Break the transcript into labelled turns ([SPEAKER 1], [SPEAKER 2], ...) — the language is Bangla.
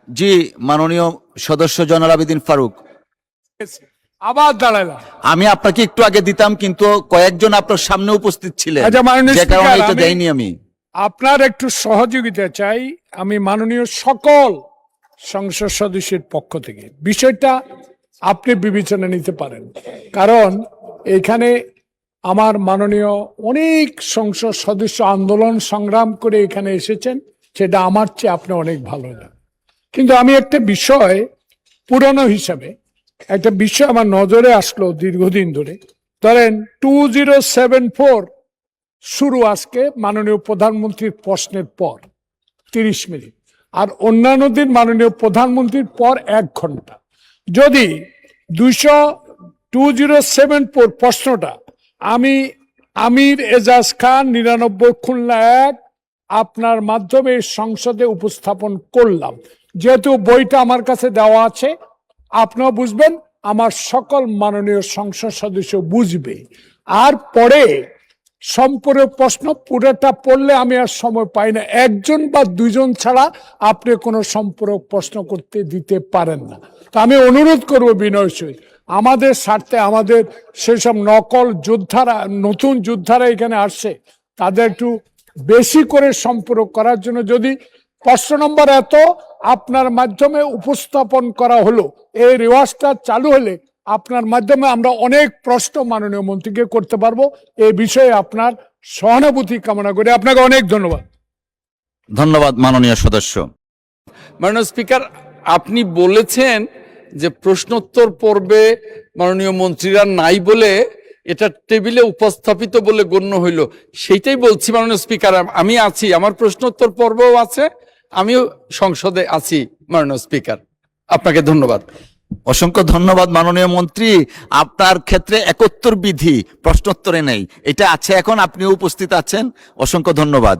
[SPEAKER 1] জি, মাননীয় সদস্য জয়নাল আবেদিন ফারুক,
[SPEAKER 2] আবার দাঁড়ালাম।
[SPEAKER 1] আমি আপনাকে একটু আগে দিতাম, কিন্তু কয়েকজন আপনার সামনে উপস্থিত ছিলেন,
[SPEAKER 2] আচ্ছা, মাননীয়
[SPEAKER 1] যে কারণে
[SPEAKER 2] স্পিকার,
[SPEAKER 1] এটা দেইনি আমি।
[SPEAKER 2] আপনার একটু সহযোগিতা চাই। আমি মাননীয় সকল সংসদ সদস্যের পক্ষ থেকে বিষয়টা আপনি বিবেচনা নিতে পারেন, কারণ এখানে আমার মাননীয় অনেক সংসদ সদস্য আন্দোলন সংগ্রাম করে এখানে এসেছেন, সেটা আমার চেয়ে আপনি অনেক ভালো জানেন। কিন্তু আমি একটা বিষয় পুরনো হিসাবে একটা বিষয় আমার নজরে আসলো দীর্ঘদিন ধরে। ধরেন 2074 শুরু আজকে মাননীয় প্রধানমন্ত্রীর প্রশ্নের পর 30 মিনিট, আর অন্যান্য দিন মাননীয় প্রধানমন্ত্রীর পর 1 ঘন্টা। যদি 2074 প্রশ্নটা আমি আমির এজাজ খান 99 খুলনা 1 আপনার মাধ্যমে সংসদে উপস্থাপন করলাম, যেহেতু বইটা আমার কাছে দেওয়া আছে, আপনারা বুঝবেন, আমার সকল মাননীয় সংসদ সদস্য বুঝবে। আর পরে সম্পূরক প্রশ্ন পুরোটা পড়লে আমি আর সময় পাই না, একজন বা দুইজন ছাড়া আপনি কোনো সম্পূরক প্রশ্ন করতে দিতে পারেন না। তা আমি অনুরোধ করব বিনয় সহিত, আমাদের স্বার্থে, আমাদের সেসব নকল যোদ্ধারা, নতুন যোদ্ধারা এখানে আসছে, তাদের একটু বেশি করে সম্পূরক করার জন্য, যদি প্রশ্ন নম্বর এত আপনার মাধ্যমে উপস্থাপন করা হলো, এই রেওয়াজটা চালু হলে আপনার মাধ্যমে আমরা অনেক প্রশ্ন মাননীয় মন্ত্রীকে করতে পারবো। এই বিষয়ে আপনার সহানুভূতি কামনা করে আপনাকে অনেক ধন্যবাদ।
[SPEAKER 1] ধন্যবাদ মাননীয় সদস্য।
[SPEAKER 3] মাননীয় স্পিকার, আপনি বলেছেন যে প্রশ্নোত্তর পর্বে মাননীয় মন্ত্রীরা নাই বলে এটা টেবিলে উপস্থাপিত বলে গণ্য হইল, সেইটাই বলছি মাননীয় স্পিকার। আমি আছি, আমার প্রশ্নোত্তর পর্বও আছে, আমিও সংসদে আছি মাননীয় স্পিকার। আপনাকে ধন্যবাদ।
[SPEAKER 1] অসংখ্য ধন্যবাদ মাননীয় মন্ত্রী। আপনার ক্ষেত্রে 71 বিধি প্রশ্নোত্তরে নেই, এটা আছে এখন, আপনিও উপস্থিত আছেন, অসংখ্য ধন্যবাদ।